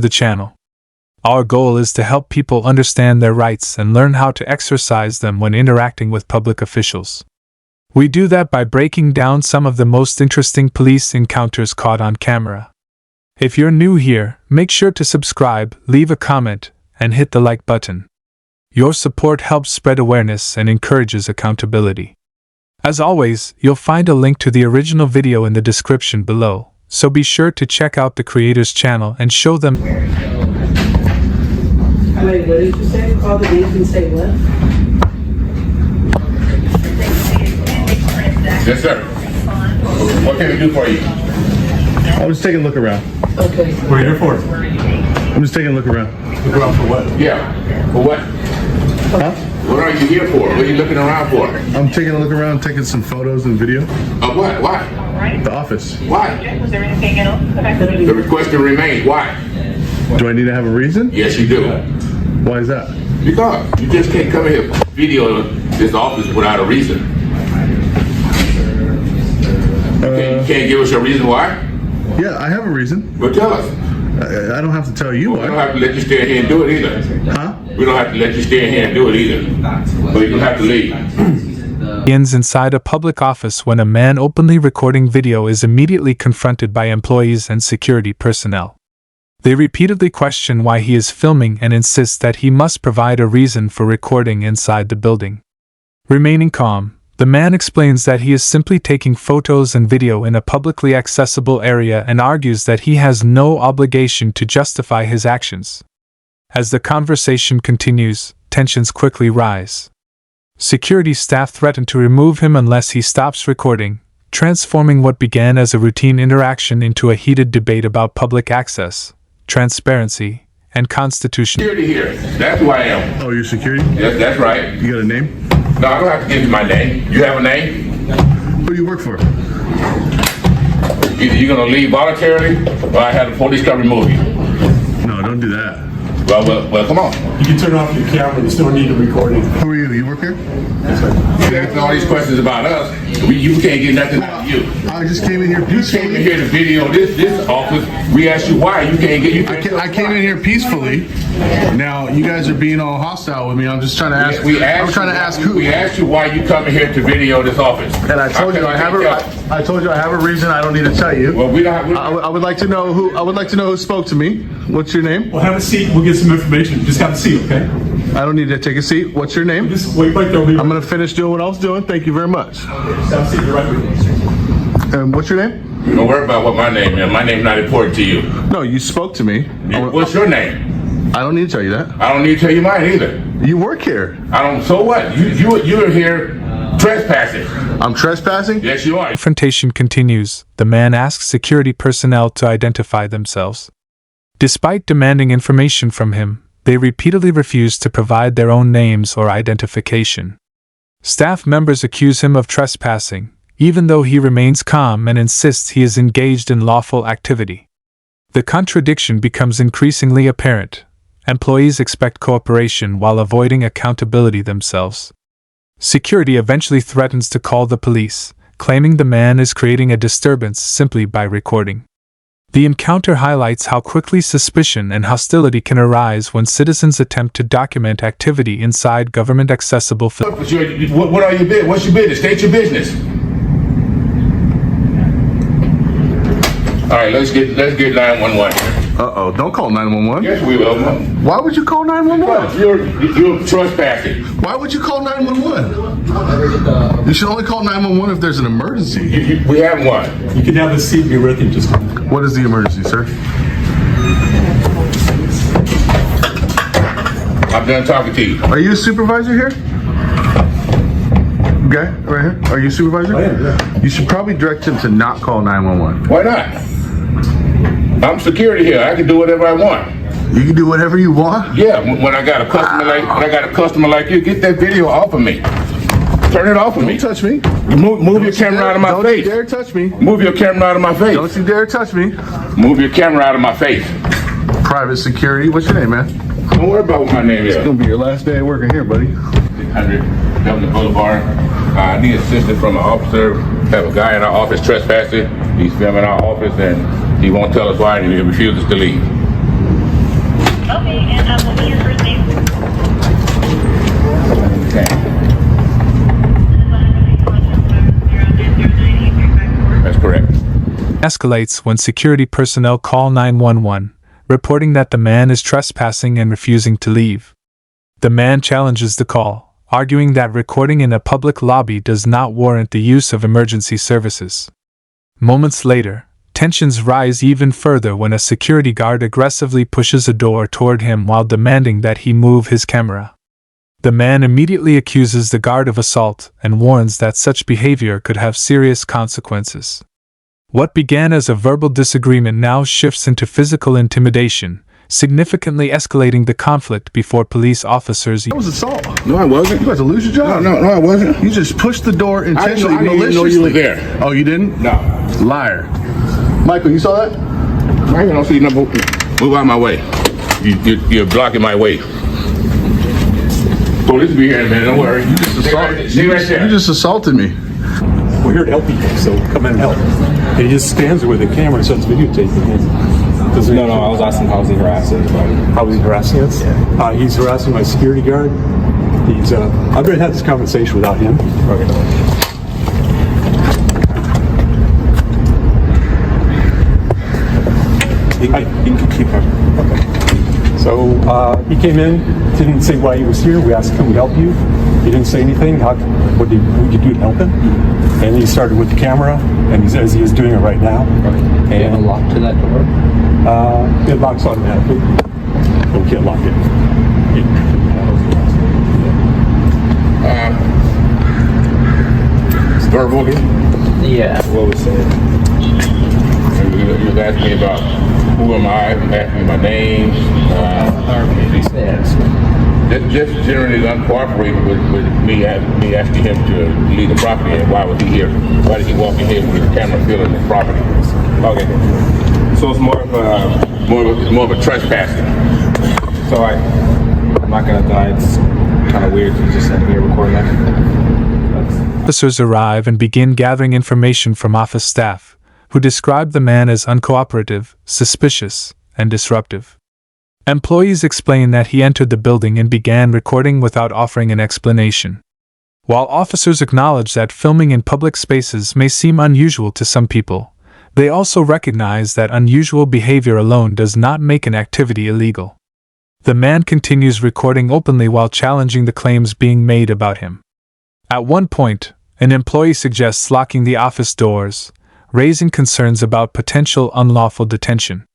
the channel. Our goal is to help people understand their rights and learn how to exercise them when interacting with public officials. We do that by breaking down some of the most interesting police encounters caught on camera. If you're new here, make sure to subscribe, leave a comment, and hit the like button. Your support helps spread awareness and encourages accountability. As always, you'll find a link to the original video in the description below, so be sure to check out the creator's channel and show them. Wait, what did you say? Call the beef and say what? Yes, sir. What can we do for you? I was taking a look around. Okay. What are you here for? I'm just taking a look around. Look around for what? Yeah. For what? Huh? What are you here for? What are you looking around for? I'm taking a look around, taking some photos and video. Of what? Why? The office. Why? Was there anything else that I could The request remains. Why? Do I need to have a reason? Yes, you do. Why is that? Because you just can't come in here video this office without a reason. You can't give us your reason why? Yeah, I have a reason. Well, tell us. I don't have to tell you We don't why. have to let you stay in here and do it either. Huh? We don't have to let you stay in here and do it either. But you don't have to leave. Begins inside a public office when a man openly recording video is immediately confronted by employees and security personnel. They repeatedly question why he is filming and insist that he must provide a reason for recording inside the building. Remaining calm, the man explains that he is simply taking photos and video in a publicly accessible area and argues that he has no obligation to justify his actions. As the conversation continues, tensions quickly rise. Security staff threaten to remove him unless he stops recording, transforming what began as a routine interaction into a heated debate about public access, transparency, and constitution. Security here. That's who I am. Oh, you're security? Yes, that's right. You got a name? No, I don't have to give you my name. You have a name? Who do you work for? Either you're going to leave voluntarily or I have the police come remove you. No, don't do that. Well, come on. You can turn off your camera. You still need the recording. Who are you? You work here? You asking all these questions about us. You can't get nothing out of you. I just came in here You came in peacefully. here to video this office. We asked you why. You can't get. I came in here peacefully. Now you guys are being all hostile with me. I'm just trying to ask. I'm trying to ask who. We asked you why you coming here to video this office. And I told you I have a. I told you I have a reason. I don't need to tell you. Well, we don't have. I would like to know who. I would like to know who spoke to me. What's your name? Well, have a seat. We'll get some information. Just have a seat, okay? I don't need to take a seat. What's your name? Just wait right there. I'm gonna finish doing what I was doing. Thank you very much. Just have a seat. You're right with me. And what's your name? Don't worry about what my name is. My name's not important to you. No, you spoke to me. What's your name? I don't need to tell you that. I don't need to tell you mine either. You work here. I don't. So what? You're here trespassing. I'm trespassing? Yes, you are. Confrontation continues. The man asks security personnel to identify themselves. Despite demanding information from him, they repeatedly refuse to provide their own names or identification. Staff members accuse him of trespassing, even though he remains calm and insists he is engaged in lawful activity. The contradiction becomes increasingly apparent. Employees expect cooperation while avoiding accountability themselves. Security eventually threatens to call the police, claiming the man is creating a disturbance simply by recording. The encounter highlights how quickly suspicion and hostility can arise when citizens attempt to document activity inside government-accessible facilities. What are your business? What's your business? State your business. All right, let's get 911. Uh-oh, don't call 911. Yes, we will. Why would you call 911? You're trespassing. Why would you call 911? You should only call 911 if there's an emergency. We have one. You can have a seat. Be with you. Just. What is the emergency, sir? I'm done talking to you. Are you a supervisor here? Okay, right here. Are you a supervisor? I am, yeah. You should probably direct him to not call 911. Why not? I'm security here. I can do whatever I want. You can do whatever you want? Yeah, when I got a customer like you, get that video off of me. Turn it off of me. Don't touch me. Move your camera out of my face. Don't you dare touch me. Move your camera out of my face. Don't you dare touch me. Move your camera out of my face. Private security. What's your name, man? Don't worry about what my name is. It's gonna be your last day working here, buddy. 600 Governor Boulevard. I need assistance from an officer. Have a guy in our office trespassing. He's filming our office and he won't tell us why and he refuses to leave. Escalates when security personnel call 911, reporting that the man is trespassing and refusing to leave. The man challenges the call, arguing that recording in a public lobby does not warrant the use of emergency services. Moments later, tensions rise even further when a security guard aggressively pushes a door toward him while demanding that he move his camera. The man immediately accuses the guard of assault and warns that such behavior could have serious consequences. What began as a verbal disagreement now shifts into physical intimidation, significantly escalating the conflict before police officers. That was assault. No, I wasn't. You about to lose your job? No, I wasn't. You just pushed the door intentionally, I didn't even maliciously. know you were there. Oh, you didn't? No. Liar. Michael, you saw that? I don't see you. Move out of my way. You're blocking my way. Police will be here in a minute. Don't worry. You just assaulted me. We're here to help people, so come in and help. And he just stands there with a camera and starts videotaping him. No, I was asking how was he harassing everybody. How was he harassing us? Yeah. He's harassing my security guard. I've already had this conversation without him. Okay. You can keep him. Okay. So he came in, didn't say why he was here. We asked, can we help you? He didn't say anything. What could you do to help him? And he started with the camera, and as he is doing it right now. Okay. And you have a lock to that door? It locks automatically. But we can't lock it. Verbal here? Yeah. What was said? You was asking me about who am I, asking me my name. Just generally uncooperating with me asking him to leave the property, and why was he here? Why did he walk in here with the camera filming the property? Okay. So it's more of a trespassing. So I'm not gonna deny it's kind of weird. You just sitting here recording that. Officers arrive and begin gathering information from office staff, who describe the man as uncooperative, suspicious, and disruptive. Employees explain that he entered the building and began recording without offering an explanation. While officers acknowledge that filming in public spaces may seem unusual to some people, they also recognize that unusual behavior alone does not make an activity illegal. The man continues recording openly while challenging the claims being made about him. At one point, an employee suggests locking the office doors, raising concerns about potential unlawful detention.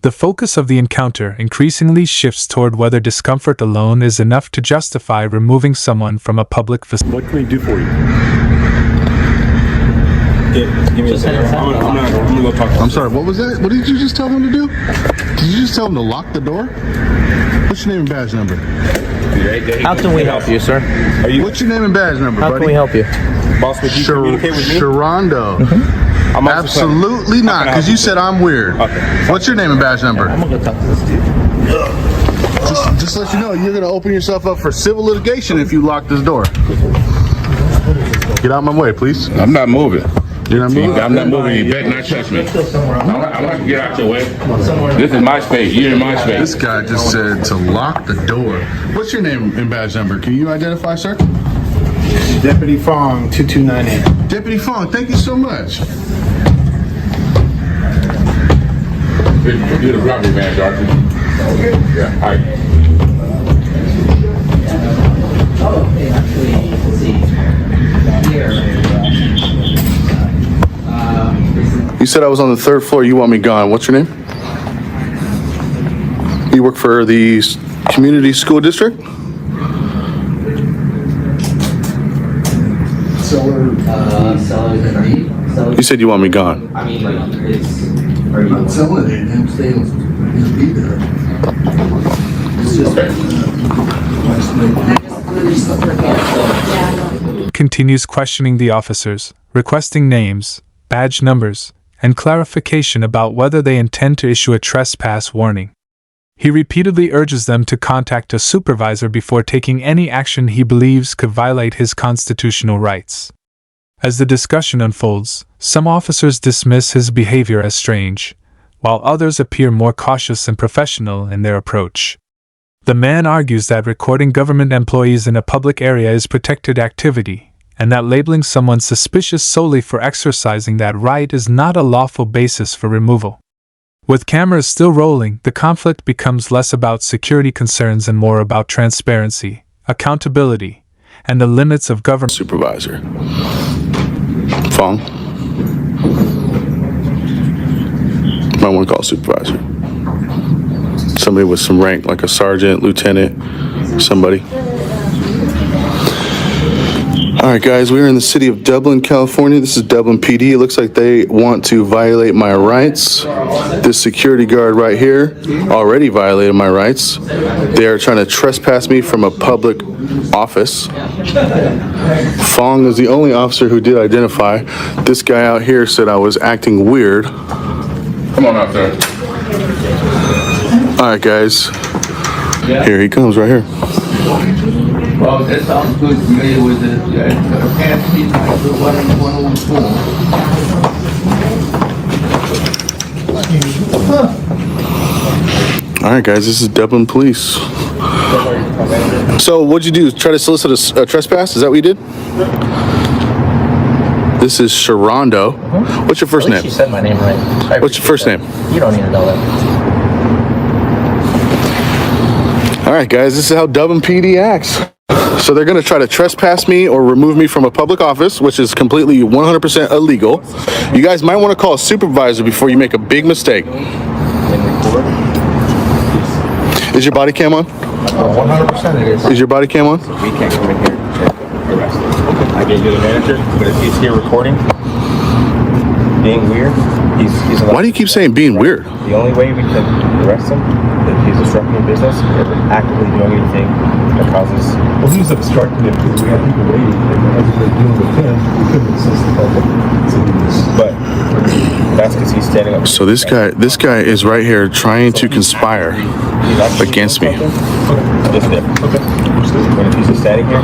The focus of the encounter increasingly shifts toward whether discomfort alone is enough to justify removing someone from a public facility. What can we do for you? Give me a second. I'm gonna go talk to him. I'm sorry, what was that? What did you just tell him to do? Did you just tell him to lock the door? What's your name and badge number? How can we help you, sir? What's your name and badge number, How buddy? can we help you? Boss, would you communicate with me? Sharondo. I'm also Absolutely not, because you said I'm weird. Okay. What's your name and badge number? I'm gonna go talk to this dude. Just let you know, you're going to open yourself up for civil litigation if you lock this door. Get out of my way, please. I'm not moving. You're not moving? I'm not moving. You better not touch me. I'm not to get out your way. This is my space. You're in my space. This guy just said to lock the door. What's your name and badge number? Can you identify, sir? Deputy Fong, 2298. Deputy Fong, thank you so much. You're the property manager, aren't you? Yeah. All right. Okay, actually, let's see. Here. You said I was on the third floor. You want me gone. What's your name? You work for the community school district? You said you want me gone. I mean, like, are you Selling it, I'm saying he'll be there. It's just Continues questioning the officers, requesting names, badge numbers, and clarification about whether they intend to issue a trespass warning. He repeatedly urges them to contact a supervisor before taking any action he believes could violate his constitutional rights. As the discussion unfolds, some officers dismiss his behavior as strange, while others appear more cautious and professional in their approach. The man argues that recording government employees in a public area is protected activity, and that labeling someone suspicious solely for exercising that right is not a lawful basis for removal. With cameras still rolling, the conflict becomes less about security concerns and more about transparency, accountability, and the limits of government. Supervisor. Fong. Might want to call supervisor. Somebody with some rank, like a sergeant, lieutenant, somebody. All right, guys, we're in the city of Dublin, California. This is Dublin PD. It looks like they want to violate my rights. This security guard right here already violated my rights. They are trying to trespass me from a public office. Fong is the only officer who did identify. This guy out here said I was acting weird. Come on out there. All right, guys. Here he comes right here. Well, that sounds good, familiar with the past people, what are you want to inform? All right, guys, this is Dublin Police. So what'd you do? Try to solicit a trespass? Is that what you did? This is Sharondo. What's your first name? You said my name right. What's your first name? You don't need to know that. All right, guys, this is how Dublin PD acts. So they're going to try to trespass me or remove me from a public office, which is completely 100% illegal. You guys might want to call a supervisor before you make a big mistake. Is your body cam on? 100% it is. Is your body cam on? We can't come in here and arrest him. I gave you the manager, but if he's here recording, being weird, he's allowed. Why do you keep saying being weird? The only way we can arrest him is if he's disrupting business or actively doing anything that causes. Well, he's obstructing it because we have people waiting, and as we're dealing with him, we couldn't assist the public. So he was, But that's because he's standing up. So this guy is right here trying to conspire against me. It's different. Okay. But if he's just standing here,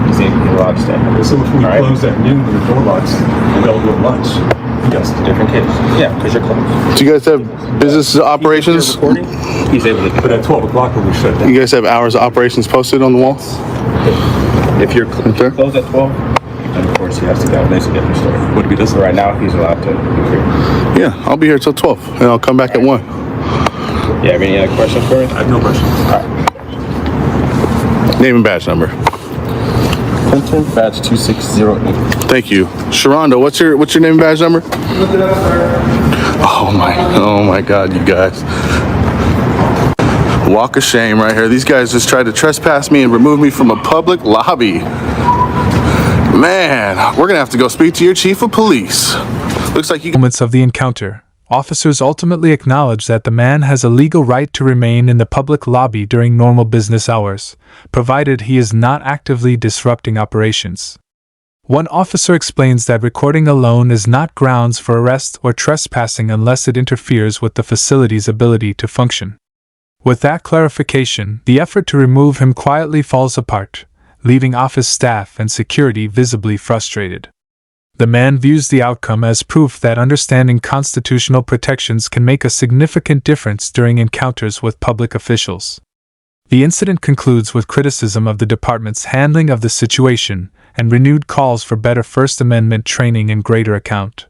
he's allowed to stand here. so if we All right. close at noon when the door locks, they'll go at lunch. Yes, different case. Yeah, because you're closed. Do you guys have business operations? If you're recording, he's able to do But at 12 o'clock when we shut down. You guys have hours of operations posted on the wall? If you're there? closed at 12, then of course he has to go. That's a different story. What if he doesn't? Right now, he's allowed to be here. Yeah, I'll be here till 12, and I'll come back at 1. Yeah, have any other questions for me? I have no questions. All right. Name and badge number. Clinton, badge 2608. Thank you. Sharonda, what's your name and badge number? Oh my God, you guys. Walk of shame right here. These guys just tried to trespass me and remove me from a public lobby. Man, we're gonna have to go speak to your chief of police. Looks like you. Moments of the encounter, officers ultimately acknowledge that the man has a legal right to remain in the public lobby during normal business hours, provided he is not actively disrupting operations. One officer explains that recording alone is not grounds for arrest or trespassing unless it interferes with the facility's ability to function. With that clarification, the effort to remove him quietly falls apart, leaving office staff and security visibly frustrated. The man views the outcome as proof that understanding constitutional protections can make a significant difference during encounters with public officials. The incident concludes with criticism of the department's handling of the situation and renewed calls for better First Amendment training and greater accountability.